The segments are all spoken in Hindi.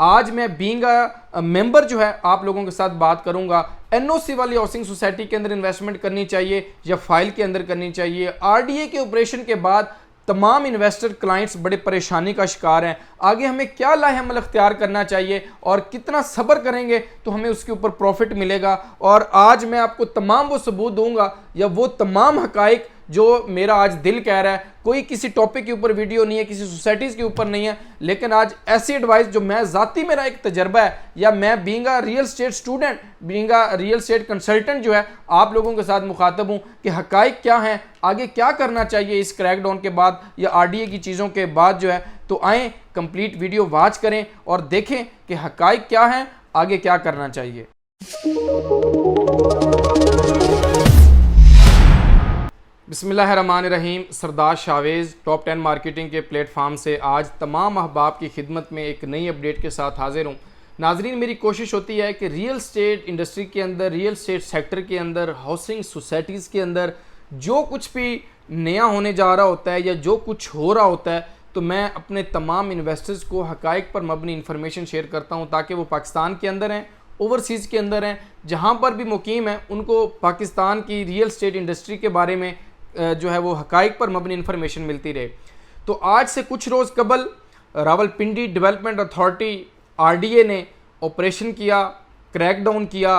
आज मैं बीइंग अ मेंबर जो है आप लोगों के साथ बात करूंगा, एनओसी वाली हाउसिंग सोसाइटी के अंदर इन्वेस्टमेंट करनी चाहिए या फाइल के अंदर करनी चाहिए। आरडीए के ऑपरेशन के बाद तमाम इन्वेस्टर क्लाइंट्स बड़े परेशानी का शिकार हैं, आगे हमें क्या लाहेअमल अख्तियार करना चाहिए और कितना सब्र करेंगे तो हमें उसके ऊपर प्रॉफिट मिलेगा। और आज मैं आपको तमाम वो सबूत दूंगा या वो तमाम हकाइक जो मेरा आज दिल कह रहा है। कोई किसी टॉपिक के ऊपर वीडियो नहीं है, किसी सोसाइटीज़ के ऊपर नहीं है, लेकिन आज ऐसी एडवाइस जो मैं ज़ाती मेरा एक तजर्बा है या मैं being a real estate student, being a real estate consultant जो है आप लोगों के साथ मुखातब हूँ कि हकाइक क्या हैं, आगे क्या करना चाहिए इस क्रैकडाउन के बाद या आरडीए की चीज़ों के बाद जो है। तो आएँ कंप्लीट वीडियो वॉच करें और देखें कि हकाइक क्या हैं, आगे क्या करना चाहिए। बिस्मिल्लाहिर्रहमानिर्रहीम। सरदार शावेज़ टॉप 10 मार्केटिंग के प्लेटफार्म से आज तमाम अहबाब की खिदमत में एक नई अपडेट के साथ हाजिर हूँ। नाजरीन, मेरी कोशिश होती है कि रियल स्टेट इंडस्ट्री के अंदर, रियल स्टेट सेक्टर के अंदर, हाउसिंग सोसाइटीज़ के अंदर जो कुछ भी नया होने जा रहा होता है या जो कुछ हो रहा होता है तो मैं अपने तमाम इन्वेस्टर्स को हकाइक पर मबनी इन्फॉर्मेशन शेयर करता हूँ ताकि वो पाकिस्तान के अंदर हैं, ओवरसीज़ के अंदर हैं, जहाँ पर भी मुकीम हैं, उनको पाकिस्तान की रियल स्टेट इंडस्ट्री के बारे में जो है वो हकाइक पर मबनी इन्फॉर्मेशन मिलती रहे। तो आज से कुछ रोज़ कबल रावलपिंडी डेवलपमेंट अथॉरिटी आरडीए ने ऑपरेशन किया, क्रैकडाउन किया।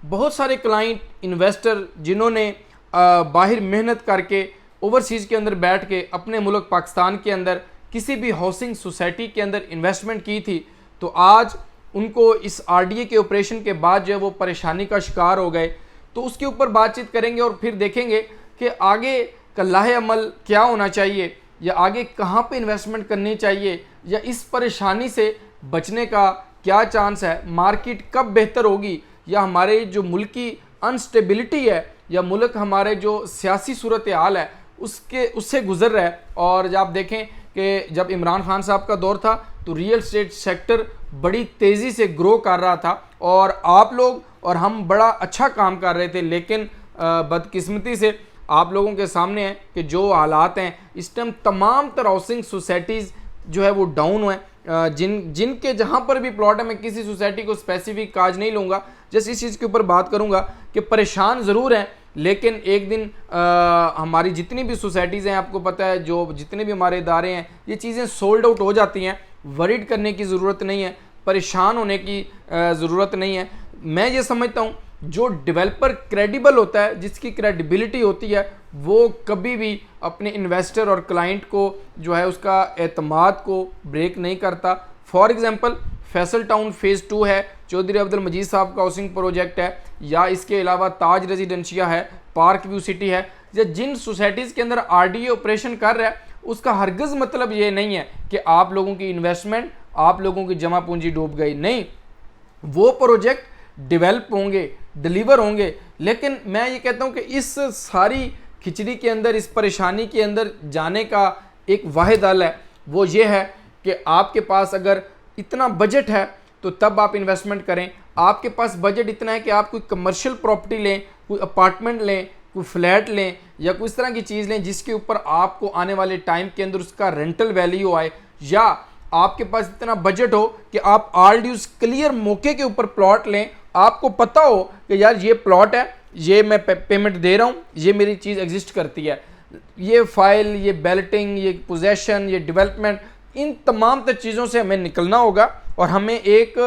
बहुत सारे क्लाइंट इन्वेस्टर जिन्होंने बाहर मेहनत करके ओवरसीज़ के अंदर बैठ के अपने मुल्क पाकिस्तान के अंदर किसी भी हाउसिंग सोसाइटी के अंदर इन्वेस्टमेंट की थी, तो आज उनको इस आरडीए के ऑपरेशन के बाद जो है वो परेशानी का शिकार हो गए। तो उसके ऊपर बातचीत करेंगे और फिर देखेंगे कि आगे का लाहेअमल क्या होना चाहिए या आगे कहाँ पे इन्वेस्टमेंट करनी चाहिए या इस परेशानी से बचने का क्या चांस है, मार्केट कब बेहतर होगी या हमारे जो मुल्क की अनस्टेबिलिटी है या मुल्क हमारे जो सियासी सूरत हाल है उससे गुजर रहा है। और जब आप देखें कि जब इमरान खान साहब का दौर था तो रियल स्टेट सेक्टर बड़ी तेज़ी से ग्रो कर रहा था और आप लोग और हम बड़ा अच्छा काम कर रहे थे, लेकिन बदकिस्मती से आप लोगों के सामने है कि जो हालात हैं इस टाइम तमाम तरह हाउसिंग सोसाइटीज़ जो है वो डाउन हुए। जिनके जहाँ पर भी प्लॉट है, मैं किसी सोसाइटी को स्पेसिफिक काज नहीं लूँगा, जैसे इस चीज़ के ऊपर बात करूँगा कि परेशान ज़रूर हैं, लेकिन एक दिन हमारी जितनी भी सोसाइटीज़ हैं, आपको पता है जो जितने भी हमारे इदारे हैं, ये चीज़ें सोल्ड आउट हो जाती हैं। वरीड करने की ज़रूरत नहीं है, परेशान होने की ज़रूरत नहीं है। मैं ये समझता हूँ जो डेवलपर क्रेडिबल होता है, जिसकी क्रेडिबिलिटी होती है, वो कभी भी अपने इन्वेस्टर और क्लाइंट को जो है उसका एतमाद को ब्रेक नहीं करता। For example Faisal town phase 2 है, चौधरी अब्दुल मजीद साहब का हाउसिंग प्रोजेक्ट है, या इसके अलावा ताज रेजिडेंशिया है, पार्क व्यू सिटी है, या जिन सोसाइटीज़ के अंदर आरडीए ऑपरेशन कर रहा है उसका हरगिज़ मतलब ये नहीं है कि आप लोगों की इन्वेस्टमेंट, आप लोगों की जमा पूंजी डूब गई। नहीं, वो प्रोजेक्ट डेवलप होंगे, डिलीवर होंगे। लेकिन मैं ये कहता हूँ कि इस सारी खिचड़ी के अंदर, इस परेशानी के अंदर जाने का एक वाहिद हल है, वो ये है कि आपके पास अगर इतना बजट है तो तब आप इन्वेस्टमेंट करें। आपके पास बजट इतना है कि आप कोई कमर्शियल प्रॉपर्टी लें, कोई अपार्टमेंट लें, कोई फ्लैट लें या कोई इस तरह की चीज़ लें जिसके ऊपर आपको आने वाले टाइम के अंदर उसका रेंटल वैल्यू आए, या आपके पास इतना बजट हो कि आप आरडीयूज क्लियर मौके के ऊपर प्लॉट लें। आपको पता हो कि यार ये प्लॉट है, ये मैं पेमेंट दे रहा हूँ, ये मेरी चीज़ एग्जिस्ट करती है, ये फाइल, ये बैलेटिंग, ये पोजेशन, ये डेवलपमेंट, इन तमाम तर चीज़ों से हमें निकलना होगा और हमें एक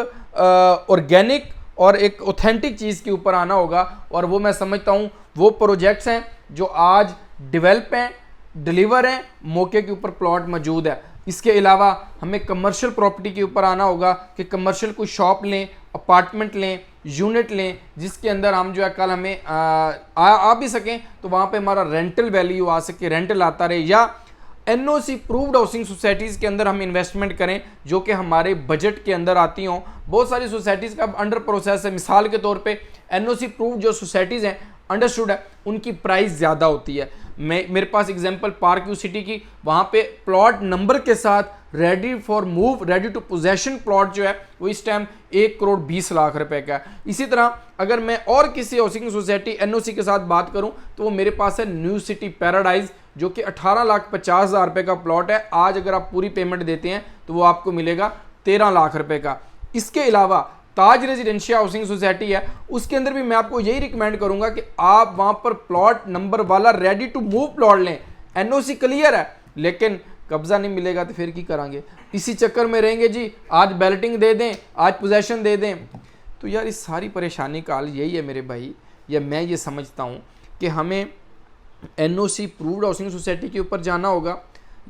ऑर्गेनिक और एक ऑथेंटिक चीज़ के ऊपर आना होगा। और वो मैं समझता हूँ वो प्रोजेक्ट्स हैं जो आज डेवलप हैं, डिलीवर हैं, मौके के ऊपर प्लॉट मौजूद है। इसके अलावा हमें कमर्शियल प्रॉपर्टी के ऊपर आना होगा कि कमर्शियल कोई शॉप लें, अपार्टमेंट लें, यूनिट लें, जिसके अंदर हम जो है कल हमें आ भी सकें तो वहाँ पे हमारा रेंटल वैल्यू आ सके, रेंटल आता रहे, या एनओसी प्रूव्ड हाउसिंग सोसाइटीज़ के अंदर हम इन्वेस्टमेंट करें जो कि हमारे बजट के अंदर आती हों। बहुत सारी सोसाइटीज़ का अब अंडर प्रोसेस है। मिसाल के तौर पे एनओसी प्रूव्ड जो सोसाइटीज़ हैं, अंडरस्टूड है, उनकी प्राइस ज़्यादा होती है। मेरे पास एग्जांपल पार्क व्यू सिटी की, वहाँ पे प्लॉट नंबर के साथ ready for move, ready to possession plot जो है वो इस टाइम 1,20,00,000 रुपए का है। इसी तरह अगर मैं और किसी हाउसिंग सोसाइटी एनओसी के साथ बात करूं तो वो मेरे पास है न्यू सिटी पैराडाइज, जो कि 18,50,000 रुपए का प्लॉट है। आज अगर आप पूरी पेमेंट देते हैं तो वो आपको मिलेगा 13 लाख रुपए का। इसके अलावा ताज रेजिडेंशियल हाउसिंग सोसाइटी है, उसके अंदर भी मैं आपको यही रिकमेंड करूंगा कि आप वहां पर प्लॉट नंबर वाला रेडी टू मूव प्लॉट लें। एनओसी क्लियर है लेकिन कब्जा नहीं मिलेगा तो फिर की करेंगे, इसी चक्कर में रहेंगे जी, आज बैलेटिंग दे दें, आज पोजेशन दे दें। तो यार इस सारी परेशानी का हल यही है मेरे भाई, या मैं ये समझता हूँ कि हमें एनओसी प्रूव्ड हाउसिंग सोसाइटी के ऊपर जाना होगा,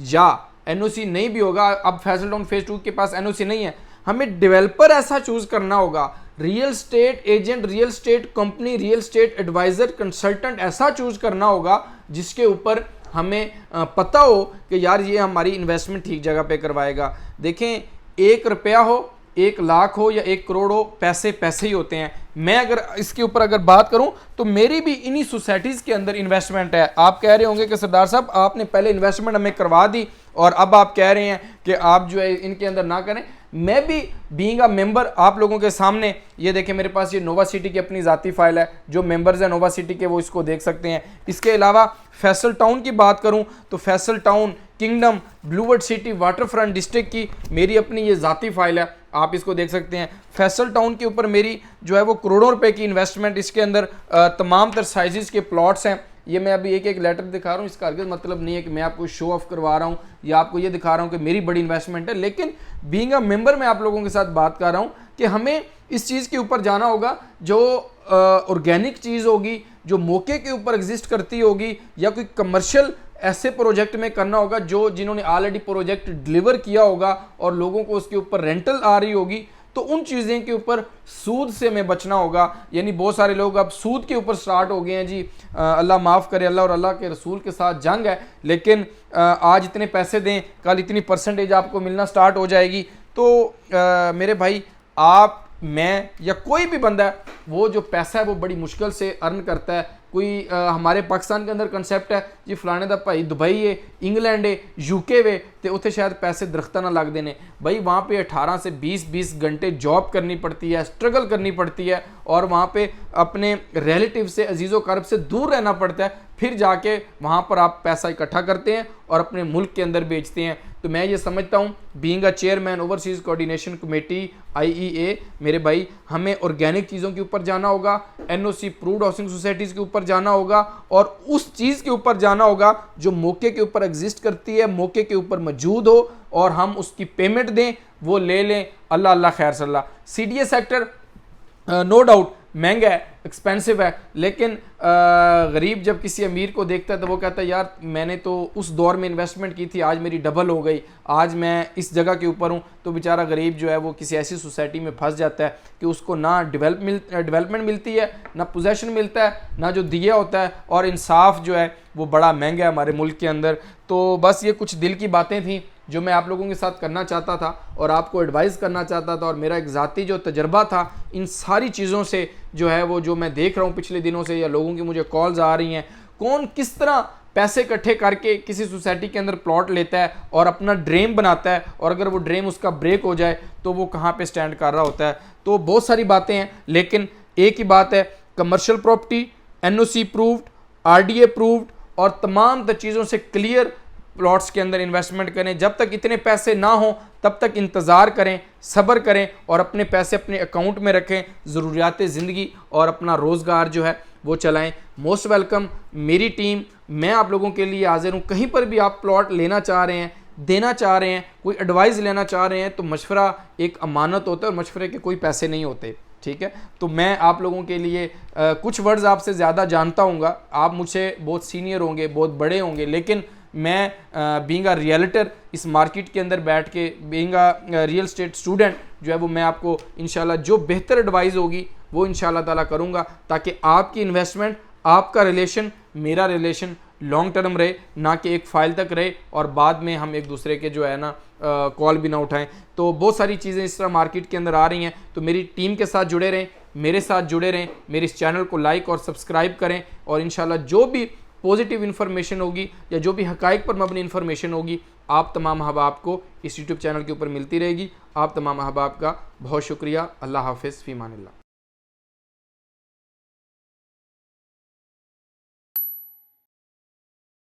या एनओसी नहीं भी होगा, अब फैसल टाउन फेज 2 के पास एनओसी नहीं है, हमें डेवलपर ऐसा चूज करना होगा, real estate agent, real estate company, real estate advisor, consultant ऐसा चूज करना होगा जिसके ऊपर हमें पता हो कि यार ये हमारी इन्वेस्टमेंट ठीक जगह पे करवाएगा। देखें 1 रुपया हो, 1 लाख हो या 1 करोड़ हो, पैसे पैसे ही होते हैं। मैं अगर इसके ऊपर अगर बात करूं तो मेरी भी इन्हीं सोसाइटीज़ के अंदर इन्वेस्टमेंट है। आप कह रहे होंगे कि सरदार साहब आपने पहले इन्वेस्टमेंट हमें करवा दी और अब आप कह रहे हैं कि आप जो है इनके अंदर ना करें। मैं भी बीइंग अ मेंबर आप लोगों के सामने, ये देखें मेरे पास ये नोवा सिटी की अपनी ज़ाती फाइल है, जो मेंबर्स हैं नोवा सिटी के वो इसको देख सकते हैं। इसके अलावा फैसल टाउन की बात करूं तो Faisal town, kingdom, blue world city, water front district की मेरी अपनी ये ज़ाती फाइल है, आप इसको देख सकते हैं। फैसल टाउन के ऊपर मेरी जो है वो करोड़ों रुपए की इन्वेस्टमेंट, इसके अंदर तमाम तर साइजेस के प्लॉट्स हैं। ये मैं अभी एक एक लेटर दिखा रहा हूँ, इसका हरगिज़ मतलब नहीं है कि मैं आपको शो ऑफ करवा रहा हूँ या आपको ये दिखा रहा हूँ कि मेरी बड़ी इन्वेस्टमेंट है, लेकिन बीइंग अ मेंबर मैं आप लोगों के साथ बात कर रहा हूँ कि हमें इस चीज़ के ऊपर जाना होगा जो ऑर्गेनिक चीज़ होगी, जो मौके के ऊपर एग्जिस्ट करती होगी, या कोई कमर्शियल ऐसे प्रोजेक्ट में करना होगा जो जिन्होंने ऑलरेडी प्रोजेक्ट डिलीवर किया होगा और लोगों को उसके ऊपर रेंटल आ रही होगी। तो उन चीज़ें के ऊपर सूद से हमें बचना होगा। यानी बहुत सारे लोग अब सूद के ऊपर स्टार्ट हो गए हैं जी, अल्लाह माफ़ करे, अल्लाह और अल्लाह के रसूल के साथ जंग है, लेकिन आज इतने पैसे दें, कल इतनी परसेंटेज आपको मिलना स्टार्ट हो जाएगी। तो मेरे भाई आप, मैं या कोई भी बंदा है, वो जो पैसा है वो बड़ी मुश्किल से अर्न करता है। कोई हमारे पाकिस्तान के अंदर कंसेप्ट है जी फलाने दा भाई दुबई है, इंग्लैंड है, यूके वे, तो उत्थे शायद पैसे दरख्ता ना लग देने। भाई वहाँ पे 18 से 20 घंटे जॉब करनी पड़ती है, स्ट्रगल करनी पड़ती है, और वहाँ पे अपने रिलेटिव से, अजीज़ो करब से दूर रहना पड़ता है, फिर जाके वहाँ पर आप पैसा इकट्ठा करते हैं और अपने मुल्क के अंदर बेचते हैं। तो मैं ये समझता हूँ being a chairman overseas coordination committee IEA, मेरे भाई हमें ऑर्गेनिक चीज़ों के ऊपर जाना होगा, NOC प्रूव्ड हाउसिंग सोसाइटीज़ के ऊपर जाना होगा, और उस चीज़ के ऊपर जाना होगा जो मौके के ऊपर एग्जिस्ट करती है, मौके के ऊपर मौजूद हो, और हम उसकी पेमेंट दें, वो ले लें। अल्लाह अल्लाह खैर सल्ला। CDA सेक्टर नो डाउट महंगा है, एक्सपेंसिव है, लेकिन गरीब जब किसी अमीर को देखता है तो वो कहता है यार मैंने तो उस दौर में इन्वेस्टमेंट की थी, आज मेरी डबल हो गई, आज मैं इस जगह के ऊपर हूँ। तो बेचारा गरीब जो है वो किसी ऐसी सोसाइटी में फंस जाता है कि उसको ना डेवलपमेंट मिलती है, ना पोजेशन मिलता है, ना जो दिया होता है, और इंसाफ जो है वो बड़ा महंगा है हमारे मुल्क के अंदर। तो बस ये कुछ दिल की बातें थी जो मैं आप लोगों के साथ करना चाहता था और आपको एडवाइस करना चाहता था, और मेरा एक ज़ाती जो तजर्बा था इन सारी चीज़ों से जो है वो, जो मैं देख रहा हूँ पिछले दिनों से, या लोगों की मुझे कॉल्स आ रही हैं, कौन किस तरह पैसे इकट्ठे करके किसी सोसाइटी के अंदर प्लॉट लेता है और अपना ड्रीम बनाता है, और अगर वो ड्रीम उसका ब्रेक हो जाए तो वो कहाँ पे स्टैंड कर रहा होता है। तो बहुत सारी बातें हैं, लेकिन एक ही बात है, commercial property NOC proved, RDA approved, और तमाम चीज़ों से क्लियर प्लॉट्स के अंदर इन्वेस्टमेंट करें। जब तक इतने पैसे ना हों तब तक इंतज़ार करें, सब्र करें, और अपने पैसे अपने अकाउंट में रखें, ज़रूरियात ज़िंदगी और अपना रोज़गार जो है वो चलाएं। मोस्ट वेलकम मेरी टीम, मैं आप लोगों के लिए हाजिर हूँ। कहीं पर भी आप प्लॉट लेना चाह रहे हैं, देना चाह रहे हैं, कोई एडवाइस लेना चाह रहे हैं, तो मशवरा एक अमानत होता है और मशवरे के कोई पैसे नहीं होते, ठीक है। तो मैं आप लोगों के लिए कुछ वर्ड्स आपसे ज़्यादा जानता हूँगा, आप मुझसे बहुत सीनियर होंगे, बहुत बड़े होंगे, लेकिन मैं बीइंग अ रियलिटर इस मार्केट के अंदर बैठ के, being a real estate student जो है वो, मैं आपको इंशाल्लाह जो बेहतर एडवाइस होगी वो इंशाल्लाह ताला करूँगा, ताकि आपकी इन्वेस्टमेंट, आपका रिलेशन, मेरा रिलेशन लॉन्ग टर्म रहे, ना कि एक फ़ाइल तक रहे और बाद में हम एक दूसरे के जो है ना कॉल भी ना उठाएं। तो बहुत सारी चीज़ें इस तरह मार्केट के अंदर आ रही हैं। तो मेरी टीम के साथ जुड़े रहें, मेरे साथ जुड़े रहें, मेरे इस चैनल को लाइक और सब्सक्राइब करें, और इंशाल्लाह जो भी पॉजिटिव इन्फॉर्मेशन होगी या जो भी हकाइक पर मबनी इन्फॉर्मेशन होगी, आप तमाम अहबाब को इस यूट्यूब चैनल के ऊपर मिलती रहेगी। आप तमाम अहबाब का बहुत शुक्रिया। अल्लाह हाफ़िज़, फ़ी अमानिल्लाह।